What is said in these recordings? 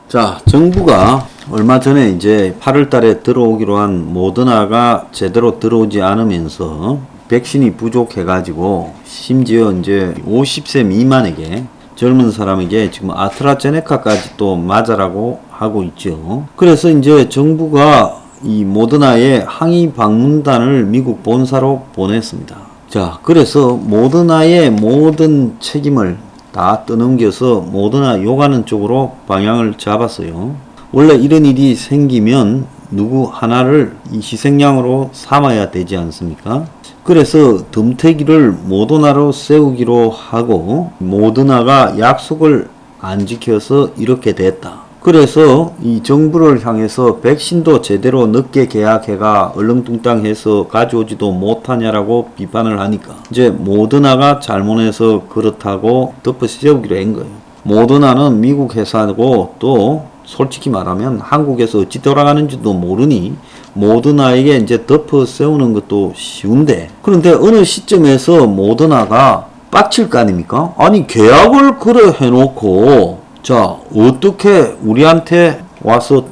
자, 정부가 얼마 전에 이제 8월 달에 들어오기로 한 모더나가 제대로 들어오지 않으면서 백신이 부족해가지고 심지어 이제 50세 미만에게 젊은 사람에게 지금 아스트라제네카까지 또 맞아라고 하고 있죠. 그래서 이제 정부가 이 모더나의 항의 방문단을 미국 본사로 보냈습니다. 자, 그래서 모더나의 모든 책임을 다 떠넘겨서 모더나 욕하는 쪽으로 방향을 잡았어요. 원래 이런 일이 생기면 누구 하나를 이 희생양으로 삼아야 되지 않습니까? 그래서 덤태기를 모더나로 세우기로 하고 모더나가 약속을 안 지켜서 이렇게 됐다. 그래서 이 정부를 향해서 백신도 제대로 늦게 계약해가 얼렁뚱땅해서 가져오지도 못하냐라고 비판을 하니까 이제 모더나가 잘못해서 그렇다고 덮어씌우기로 한 거예요. 모더나는 미국 회사고 또 솔직히 말하면 한국에서 어찌 돌아가는지도 모르니 모더나에게 이제 덮어세우는 것도 쉬운데, 그런데 어느 시점에서 모더나가 빡칠 거 아닙니까? 아니 계약을 그래 해놓고 자, 어떻게 우리한테 와서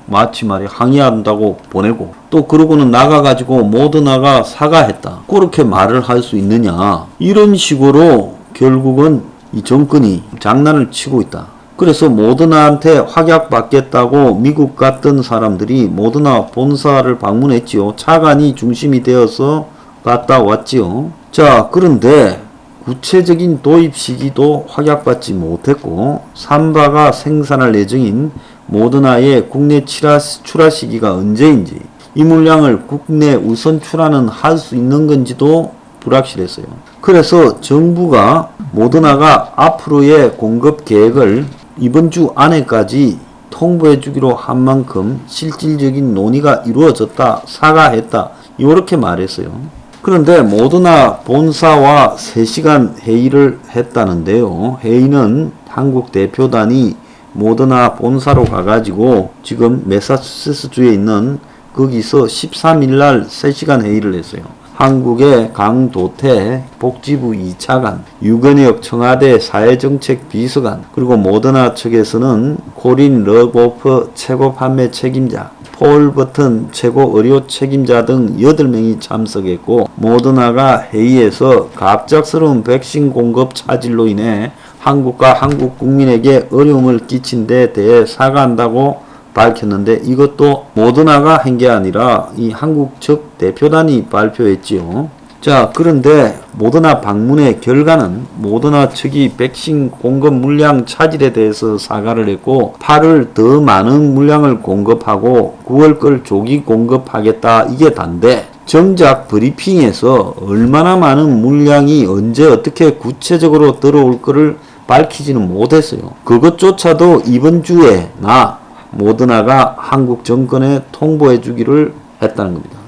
마치 말이 항의한다고 보내고 또 그러고는 나가가지고 모더나가 사과했다, 그렇게 말을 할 수 있느냐, 이런 식으로 결국은 이 정권이 장난을 치고 있다. 그래서 모더나한테 확약 받겠다고 미국 갔던 사람들이 모더나 본사를 방문했지요. 차관이 중심이 되어서 갔다 왔지요. 자, 그런데 구체적인 도입 시기도 확약받지 못했고 삼바가 생산할 예정인 모더나의 국내 출하 시기가 언제인지, 이 물량을 국내 우선 출하는 할 수 있는 건지도 불확실했어요. 그래서 정부가 모더나가 앞으로의 공급 계획을 이번 주 안에까지 통보해 주기로 한 만큼 실질적인 논의가 이루어졌다, 사과했다, 이렇게 말했어요. 그런데 모더나 본사와 3시간 회의를 했다는데요. 회의는 한국 대표단이 모더나 본사로 가가지고 지금 매사추세츠주에 있는 거기서 13일날 3시간 회의를 했어요. 한국의 강도태 복지부 2차관, 유건혁 청와대 사회정책 비서관, 그리고 모더나 측에서는 코린 러고프 최고 판매 책임자, 폴 버튼 최고 의료 책임자 등 8명이 참석했고, 모더나가 회의에서 갑작스러운 백신 공급 차질로 인해 한국과 한국 국민에게 어려움을 끼친 데 대해 사과한다고 밝혔는데, 이것도 모더나가 한 게 아니라 이 한국 측 대표단이 발표했지요. 자, 그런데 모더나 방문의 결과는 모더나 측이 백신 공급 물량 차질에 대해서 사과를 했고 8월 더 많은 물량을 공급하고 9월 걸 조기 공급하겠다, 이게 단데, 정작 브리핑에서 얼마나 많은 물량이 언제 어떻게 구체적으로 들어올 거를 밝히지는 못했어요. 그것조차도 이번 주에 모더나가 한국 정권에 통보해 주기를 했다는 겁니다.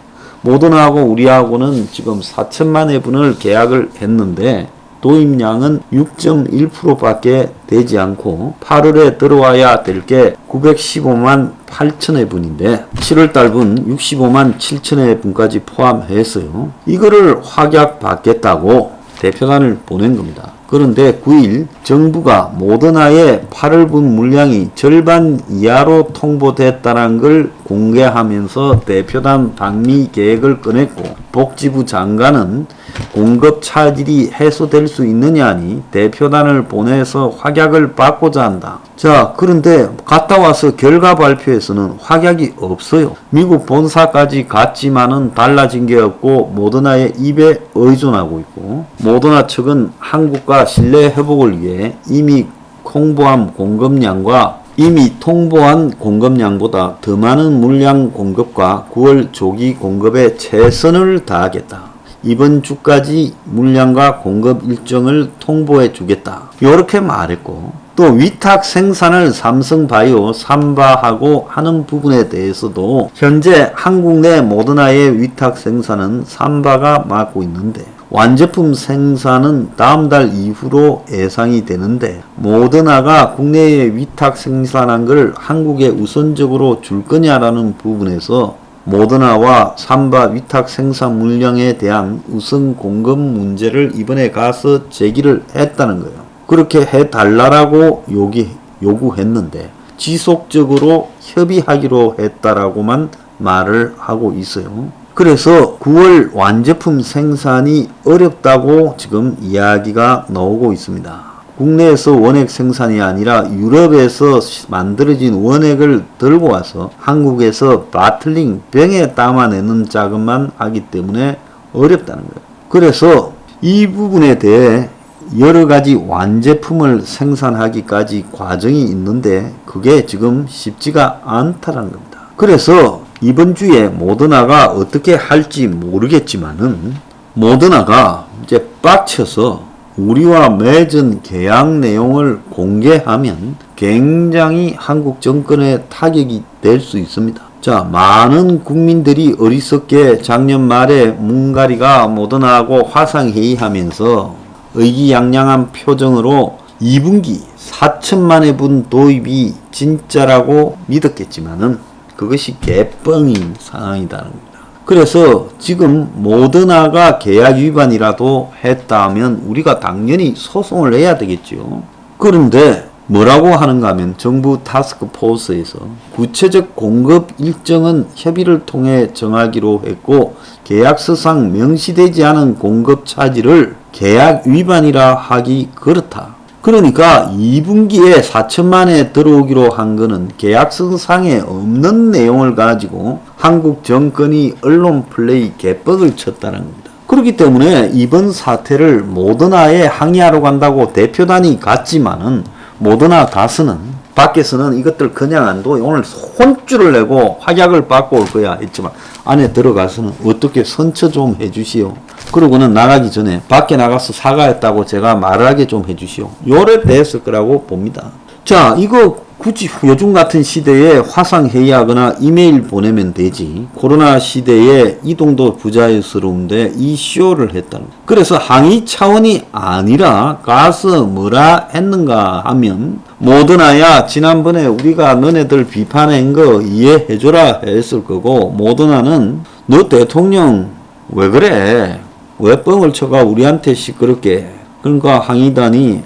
모더나하고 우리하고는 지금 4천만 회분을 계약을 했는데 도입량은 6.1%밖에 되지 않고 8월에 들어와야 될 게 915만 8천 회분인데 7월 달분 65만 7천 회분까지 포함해서요. 이거를 확약 받겠다고 대표단을 보낸 겁니다. 그런데 9일 정부가 모더나의 8월분 물량이 절반 이하로 통보됐다는 걸 공개하면서 대표단 방미 계획을 꺼냈고, 복지부 장관은 공급 차질이 해소될 수 있느냐니 대표단을 보내서 확약을 받고자 한다. 자, 그런데 갔다 와서 결과 발표에서는 확약이 없어요. 미국 본사까지 갔지만은 달라진 게 없고 모더나의 입에 의존하고 있고, 모더나 측은 한국과 신뢰 회복을 위해 이미 통보한 공급량보다 더 많은 물량 공급과 9월 조기 공급에 최선을 다하겠다. 이번 주까지 물량과 공급 일정을 통보해 주겠다, 이렇게 말했고, 또 위탁 생산을 삼성바이오, 삼바하고 하는 부분에 대해서도 현재 한국 내 모더나의 위탁 생산은 삼바가 맡고 있는데 완제품 생산은 다음 달 이후로 예상이 되는데, 모더나가 국내에 위탁 생산한 걸 한국에 우선적으로 줄 거냐라는 부분에서 모더나와 삼바 위탁 생산 물량에 대한 우선 공급 문제를 이번에 가서 제기를 했다는 거예요. 그렇게 해달라고 요구했는데 지속적으로 협의하기로 했다라고만 말을 하고 있어요. 그래서 9월 완제품 생산이 어렵다고 지금 이야기가 나오고 있습니다. 국내에서 원액 생산이 아니라 유럽에서 만들어진 원액을 들고 와서 한국에서 바틀링 병에 담아내는 작업만 하기 때문에 어렵다는 거예요. 그래서 이 부분에 대해 여러 가지 완제품을 생산하기까지 과정이 있는데 그게 지금 쉽지가 않다는 겁니다. 그래서 이번 주에 모더나가 어떻게 할지 모르겠지만은 모더나가 이제 빡쳐서 우리와 맺은 계약 내용을 공개하면 굉장히 한국 정권에 타격이 될 수 있습니다. 자, 많은 국민들이 어리석게 작년 말에 문가리가 모더나하고 화상회의하면서 의기양양한 표정으로 2분기 4천만 회분 도입이 진짜라고 믿었겠지만은 그것이 개뻥인 상황이라는 겁니다. 그래서 지금 모더나가 계약 위반이라도 했다면 우리가 당연히 소송을 해야 되겠죠. 그런데 뭐라고 하는가 하면 정부 타스크포스에서 구체적 공급 일정은 협의를 통해 정하기로 했고 계약서상 명시되지 않은 공급 차질을 계약 위반이라 하기 그렇다. 그러니까 2분기에 4천만 회 들어오기로 한 거는 계약서상에 없는 내용을 가지고 한국 정권이 언론 플레이 개뻑을 쳤다는 겁니다. 그렇기 때문에 이번 사태를 모더나에 항의하러 간다고 대표단이 갔지만은 모더나 가서는 밖에서는 이것들 그냥 안 둬. 오늘 혼쭐을 내고 확약을 받고 올 거야 했지만 안에 들어가서는 어떻게 선처 좀 해주시오. 그러고는 나가기 전에 밖에 나가서 사과했다고 제가 말을 하게 좀 해주시오. 요래 됐을 거라고 봅니다. 자, 이거 굳이 요즘 같은 시대에 화상회의하거나 이메일 보내면 되지. 코로나 시대에 이동도 부자연스러운데 이 쇼를 했다는 거예요. 그래서 항의 차원이 아니라 가서 뭐라 했는가 하면 모더나야 지난번에 우리가 너네들 비판한 거 이해해줘라 했을 거고 모더나는 너 대통령 왜 그래? 왜 뻥을 쳐가 우리한테 시끄럽게. 그러니까 항의단이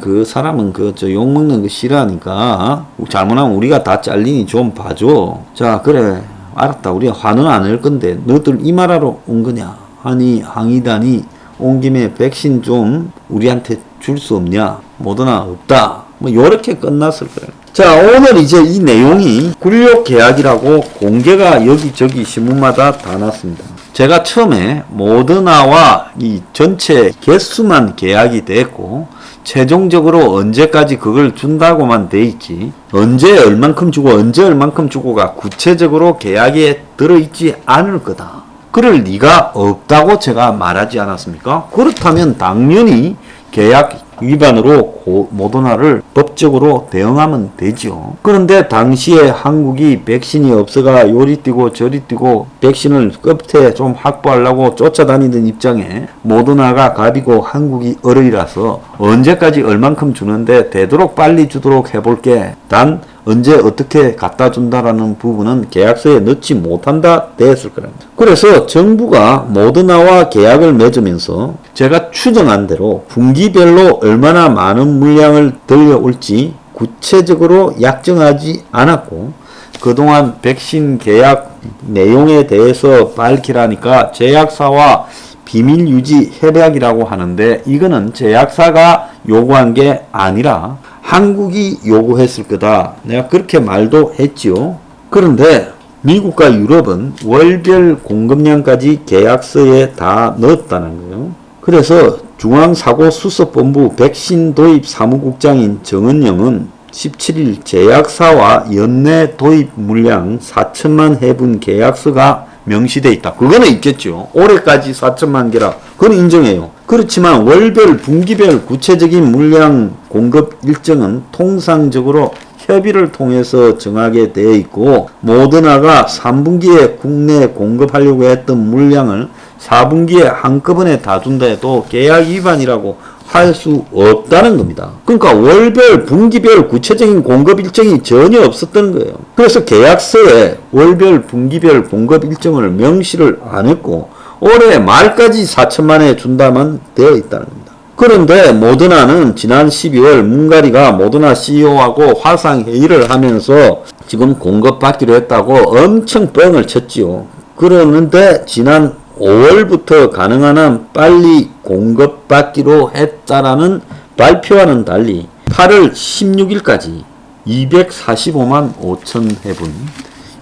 그 사람은 저 욕먹는 거 싫어하니까 잘못하면 우리가 다 잘리니 좀 봐줘. 자, 그래 알았다. 우리가 화는 안 할 건데 너들 이 말하러 온 거냐 하니 항의단이 온 김에 백신 좀 우리한테 줄 수 없냐. 모더나 없다. 뭐 요렇게 끝났을 거예요. 자, 오늘 이제 이 내용이 굴욕 계약이라고 공개가 여기저기 신문마다 다 났습니다. 제가 처음에 모더나와 이 전체 개수만 계약이 됐고 최종적으로 언제까지 그걸 준다고만 돼 있지 언제 얼만큼 주고 언제 얼만큼 주고가 구체적으로 계약에 들어있지 않을 거다. 그럴 리가 없다고 제가 말하지 않았습니까? 그렇다면 당연히 계약 위반으로 모더나를 법적으로 대응하면 되죠. 그런데 당시에 한국이 백신이 없어가 요리 뛰고 저리 뛰고 백신을 끝에 좀 확보하려고 쫓아다니던 입장에 모더나가 갑이고 한국이 어른이라서 언제까지 얼만큼 주는데 되도록 빨리 주도록 해볼게. 단 언제 어떻게 갖다 준다라는 부분은 계약서에 넣지 못한다 됐을 거랍니다. 그래서 정부가 모더나와 계약을 맺으면서 제가 추정한 대로 분기별로 얼마나 많은 물량을 들려올지 구체적으로 약정하지 않았고 그동안 백신 계약 내용에 대해서 밝히라니까 제약사와 비밀 유지 협약이라고 하는데 이거는 제약사가 요구한 게 아니라 한국이 요구했을 거다. 내가 그렇게 말도 했지요. 그런데 미국과 유럽은 월별 공급량까지 계약서에 다 넣었다는 거예요. 그래서 중앙사고수습본부 백신 도입 사무국장인 정은영은 17일 제약사와 연내 도입 물량 4천만 회분 계약서가 명시되어 있다. 그거는 있겠죠. 올해까지 4천만 개라. 그건 인정해요. 그렇지만 월별, 분기별 구체적인 물량 공급 일정은 통상적으로 협의를 통해서 정하게 되어 있고 모더나가 3분기에 국내에 공급하려고 했던 물량을 4분기에 한꺼번에 다 준다 해도 계약 위반이라고 할 수 없다는 겁니다. 그러니까 월별, 분기별 구체적인 공급 일정이 전혀 없었던 거예요. 그래서 계약서에 월별, 분기별 공급 일정을 명시를 안 했고 올해 말까지 4천만 회 준다만 되어 있다는 겁니다. 그런데 모더나는 지난 12월 문가리가 모더나 CEO하고 화상회의를 하면서 지금 공급받기로 했다고 엄청 뻥을 쳤지요. 그러는데 지난 5월부터 가능한 한 빨리 공급받기로 했다라는 발표와는 달리 8월 16일까지 245만 5천 회분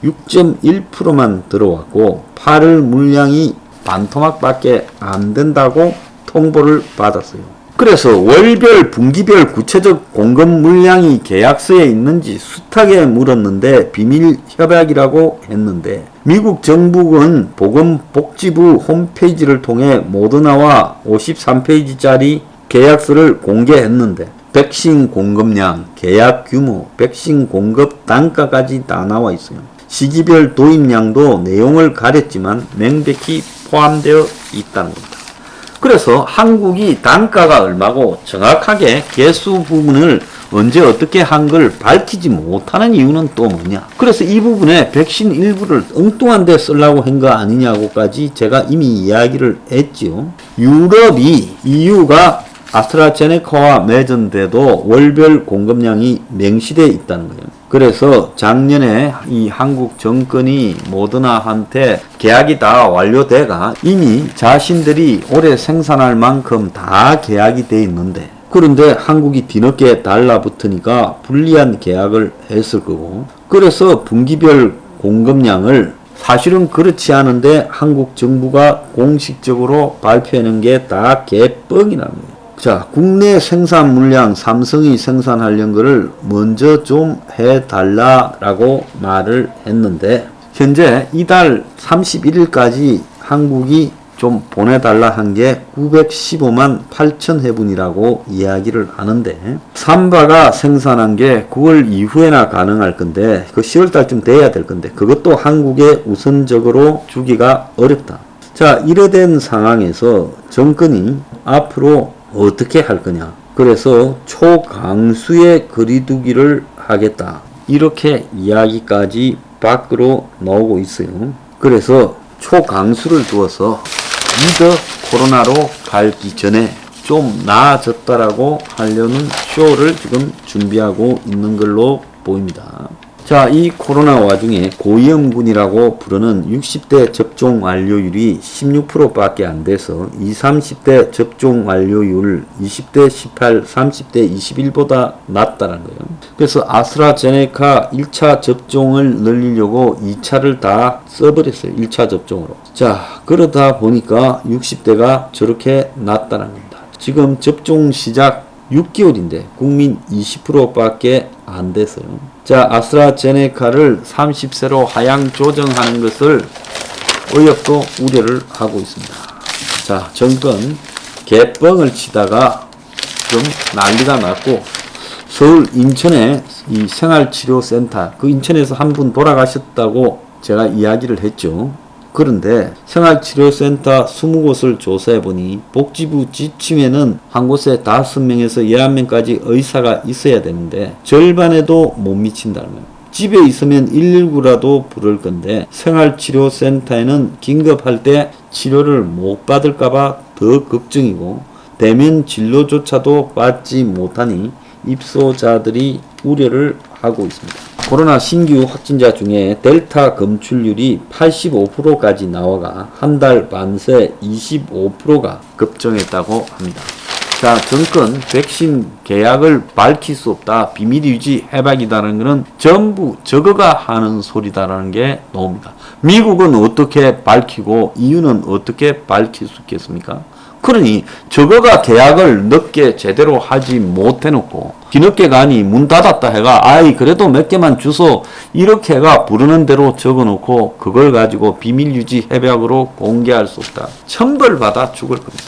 6.1%만 들어왔고 8월 물량이 반토막밖에 안 된다고 통보를 받았어요. 그래서 월별, 분기별 구체적 공급 물량이 계약서에 있는지 숱하게 물었는데 비밀 협약이라고 했는데 미국 정부는 보건복지부 홈페이지를 통해 모더나와 53페이지짜리 계약서를 공개했는데 백신 공급량, 계약 규모, 백신 공급 단가까지 다 나와 있어요. 시기별 도입량도 내용을 가렸지만 명백히 포함되어 있다는 겁니다. 그래서 한국이 단가가 얼마고 정확하게 개수 부분을 언제 어떻게 한 걸 밝히지 못하는 이유는 또 뭐냐. 그래서 이 부분에 백신 일부를 엉뚱한 데 쓰려고 한 거 아니냐고까지 제가 이미 이야기를 했지요. 유럽이 EU가 아스트라제네카와 맺은데도 월별 공급량이 명시되어 있다는 거예요. 그래서 작년에 이 한국 정권이 모더나한테 계약이 다 완료돼가 이미 자신들이 올해 생산할 만큼 다 계약이 돼 있는데 그런데 한국이 뒤늦게 달라붙으니까 불리한 계약을 했을 거고 그래서 분기별 공급량을 사실은 그렇지 않은데 한국 정부가 공식적으로 발표하는 게 다 개뻥이라는 거예요. 자, 국내 생산 물량 삼성이 생산하려는 거를 먼저 좀 해달라라고 말을 했는데 현재 이달 31일까지 한국이 좀 보내달라 한 게 915만 8천 회분이라고 이야기를 하는데 삼바가 생산한 게 9월 이후에나 가능할 건데 그 10월 달쯤 돼야 될 건데 그것도 한국에 우선적으로 주기가 어렵다. 자, 이래된 상황에서 정권이 앞으로 어떻게 할 거냐. 그래서 초강수의 거리두기를 하겠다. 이렇게 이야기까지 밖으로 나오고 있어요. 그래서 초강수를 두어서 위드 코로나로 가기 전에 좀 나아졌다라고 하려는 쇼를 지금 준비하고 있는 걸로 보입니다. 자, 이 코로나 와중에 고위험군이라고 부르는 60대 접종 완료율이 16%밖에 안 돼서 20, 30대 접종 완료율 20대 18, 30대 21보다 낮다는 거예요. 그래서 아스트라제네카 1차 접종을 늘리려고 2차를 다 써버렸어요. 1차 접종으로. 자, 그러다 보니까 60대가 저렇게 낮다는 겁니다. 지금 접종 시작 6개월인데 국민 20%밖에 안 됐어요. 자, 아스트라제네카를 30세로 하향 조정하는 것을 의협도 우려를 하고 있습니다. 자, 정권 개뻥을 치다가 좀 난리가 났고 서울 인천에 이 생활치료센터 그 인천에서 한 분 돌아가셨다고 제가 이야기를 했죠. 그런데 생활치료센터 20곳을 조사해보니 복지부 지침에는 한 곳에 5명에서 11명까지 의사가 있어야 되는데 절반에도 못 미친다는 거예요. 집에 있으면 119라도 부를 건데 생활치료센터에는 긴급할 때 치료를 못 받을까봐 더 걱정이고 대면 진료조차도 받지 못하니 입소자들이 우려를 하고 있습니다. 코로나 신규 확진자 중에 델타 검출률이 85%까지 나와가 한 달 반 새 25%가 급증했다고 합니다. 자, 정권 백신 계약을 밝힐 수 없다. 비밀 유지 해박이다라는 것은 전부 저거가 하는 소리다라는 게 나옵니다. 미국은 어떻게 밝히고 EU는 어떻게 밝힐 수 있겠습니까? 그러니 저거가 계약을 늦게 제대로 하지 못해놓고 뒤늦게 가니 문 닫았다 해가 아이 그래도 몇 개만 주소 이렇게 해가 부르는 대로 적어놓고 그걸 가지고 비밀유지 협약으로 공개할 수 없다. 천벌받아 죽을 겁니다.